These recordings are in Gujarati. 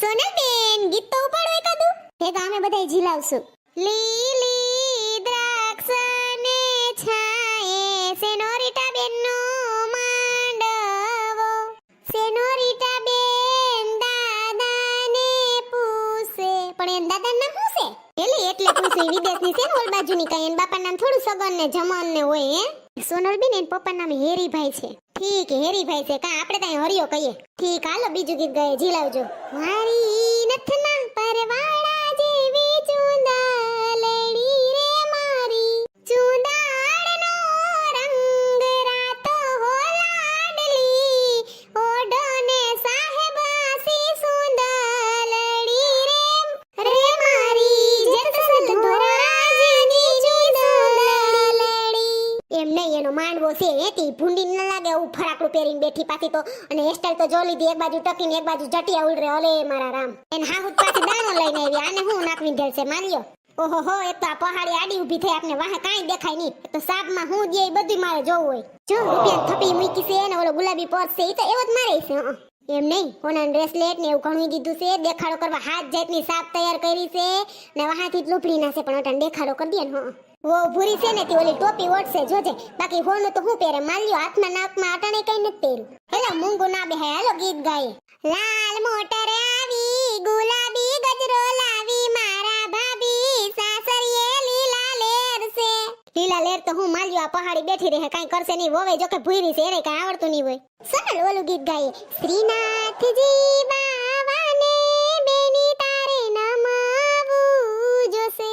સોનલબેન ગીત તો ઉપાડો એકાદું. તે તો અમે બધાય ઝીલાવશું. લીલી દ્રાક્ષને છાંયે સેનોરિટા બેનનો માંડવો, સેનોરિટા બેન દાદાને પૂછે. પણ એન દાદાનું નામ શું છે? એટલે પૂછે વિદેશની છે ને ઓલ બાજુની કઈ એન બાપા નામ થોડું સગન ને જમન ને હોય હે. સોનલબેન એન પપ્પા નામ હેરીભાઈ છે. ઠીક હેરીભાઈ છે કા આપણે ત્યાં હરિયો કહીએ. ઠીક હાલો બીજું ગીત ગાય ઝીલાવજો. મારી નથના પરવાળા જેવી ચુંદાલડી રે મારી, ચુંદાળનો રંગ રાતો હો લાડલી, ઓઢોને સાહેબાસી સુંદાલડી રે મારી જસલ ધોરાજીની ચુંદાલડી. એમ નહીં એનો માંડવો છે એતી ભૂંડી ન લાગે એવું ફરાકડું પહેરીને બેઠી પાછી તો, અને હેરસ્ટાઈલ તો જો લીધી એક બાજુ ટકીને એક બાજુ જટિયા ઉલરે. ઓલે મારા રામ એને હાહુત પાછી દાણો લઈને આવી. આને હું નાખવી દેલ છે માલ્યો. ઓહો હો એક તો આ પહાડી આડી ઊભી થઈ આપને વાહે કાઈ દેખાય નહીં. તો સાબમાં હું દે એ બધું મારે જોવું હોય. જો રૂપિયા થપી મૂકી છે ને ઓલો ગુલાબી પર્સ છે એ તો એવો જ મારે છે. એમ નહીં કોના બ્રેસલેટ ને એવું ઘણું દીધું છે. દેખાડો કરવા હાથ જાતની સાપ તૈયાર કરી છે ને વાહાથી જ લૂપડી નાખે. પણ અટાણ દેખાડો કરી દે ને. વો ભૂરી છે ને તે ઓલી ટોપી ઓટશે જોજે. બાકી હોનું તો હું પહેરે માલ્યો હાથમાં નાકમાં અટાણે કઈ નથી પહેર્યું. હેલો મૂંગો ના બેહે. હાલો ગીત ગાય. લાલ મોટર આવી ગુલાબી ગજરો લાવી, મારા ભાભી સાસરીએ લીલા લેર છે. લીલા લેર તો હું માલ્યો આ પહાડી બેઠી રહે કાઈ કરશે નહીં. વોવે જો કે ભૂરી છે એને કાઈ આવડતું નહીં હોય. સોનલ ઓલું ગીત ગાય. શ્રીનાથજી બાવાને બેની તારે નમાવું જોશે.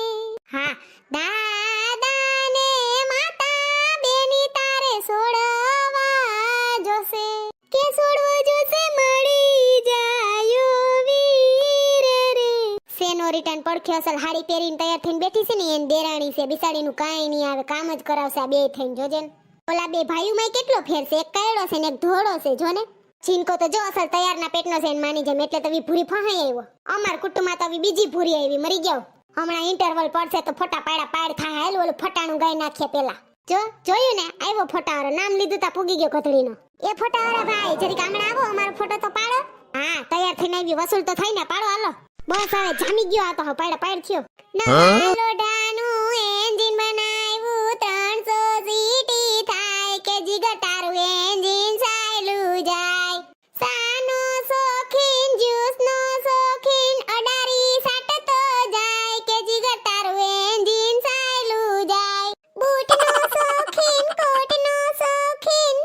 હા દાદાને માતા બેની તારે સોડવા જોશે. કે સોડવો જોશે મળી જાયો વીર રે. સેનોરિટાન પડખે અસલ હાડી પહેરીને તૈયાર થઈને બેઠી છે ને એન દેરાણી છે. બિસાડીનું કાઈ નહીં આવે કામ જ કરાવશે આ બે થઈને જોજે ને. ઓલા બે ભાઈઓમાં કેટલો ફેર છે. એક કાયડો છે ને એક ધોળો છે જો ને. ચીનકો તો જો અસલ તૈયારના પેટનો છે ને માની જેમ. એટલે તો ભૂરી ફહાઈ આવ્યો. અમાર કુટુંબમાં તો બીજી ભૂરી આવી મરી જાવ. હમણાં ઇન્ટરવલ પડશે તો ફટા પાડા પાડ થાય. હાલ ઓલું ફટાણું ગાઈ નાખીએ પેલા. જો જોયું ને આવ્યો ફટાવાળો. નામ લીધું તા પૂગી ગયો કથળીનો. એ ફટાવાળા ભાઈ જરીક હમણાં આવો અમારો ફોટો તો પાડો. હા તૈયાર થઈને આવી વસૂલ તો થાય ને. પાડો હાલો. બસ હવે જામી ગયો આ તો હવે પાડા પાડ થયો. લોડાનું એન્જિન બનાવ્યું 300 સીટી થાય કે જીગર તારું એન્જિન ચાલ્યું જાય. સાનો શોખીન જ્યુસનો શોખીન અડારી સાટતો જાય કે જીગર તારું એન્જિન ચાલ્યું જાય. બૂટનો શોખીન કોટનો શોખીન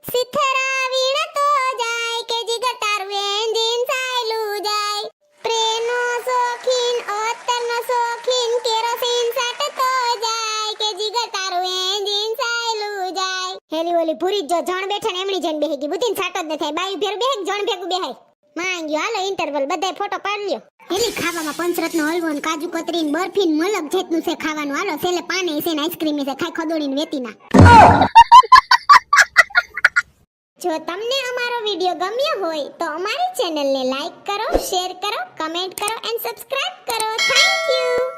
સિથરા વીણતો જાય કે જીગર તારું એન્જિન ચાલ્યું જાય. પ્રેમનો શોખીન અત્તરનો શોખીન કેરોસીન સાટતો જાય કે જીગર તારું એન્જિન ચાલ્યું જાય. હેલી ઓલી ભૂરી જો જણ બેઠા ને એમણી જણ બેહી ગઈ. બુતીન સાટો જ ન થાય. બાયું ભેરું બેહે જણ ભેગું બેહાય. માંગ્યો હાલો ઇન્ટરવલ બધાય ફોટો પાડ લ્યો. હેલી ખાવામાં પંચરત્નો હલવો ને કાજુ કતરી ને બરફી ને મલક જેટલું છે ખાવાનું. હાલો સેલે પાને છે ને આઈસ્ક્રીમ છે ખાઈ ખદોડીને વેતી ના. જો તમને અમારો વિડિયો ગમ્યો હોય તો અમારી ચેનલને લાઈક કરો, શેર કરો, કમેન્ટ કરો એન્ડ સબસ્ક્રાઇબ કરો. Thank you.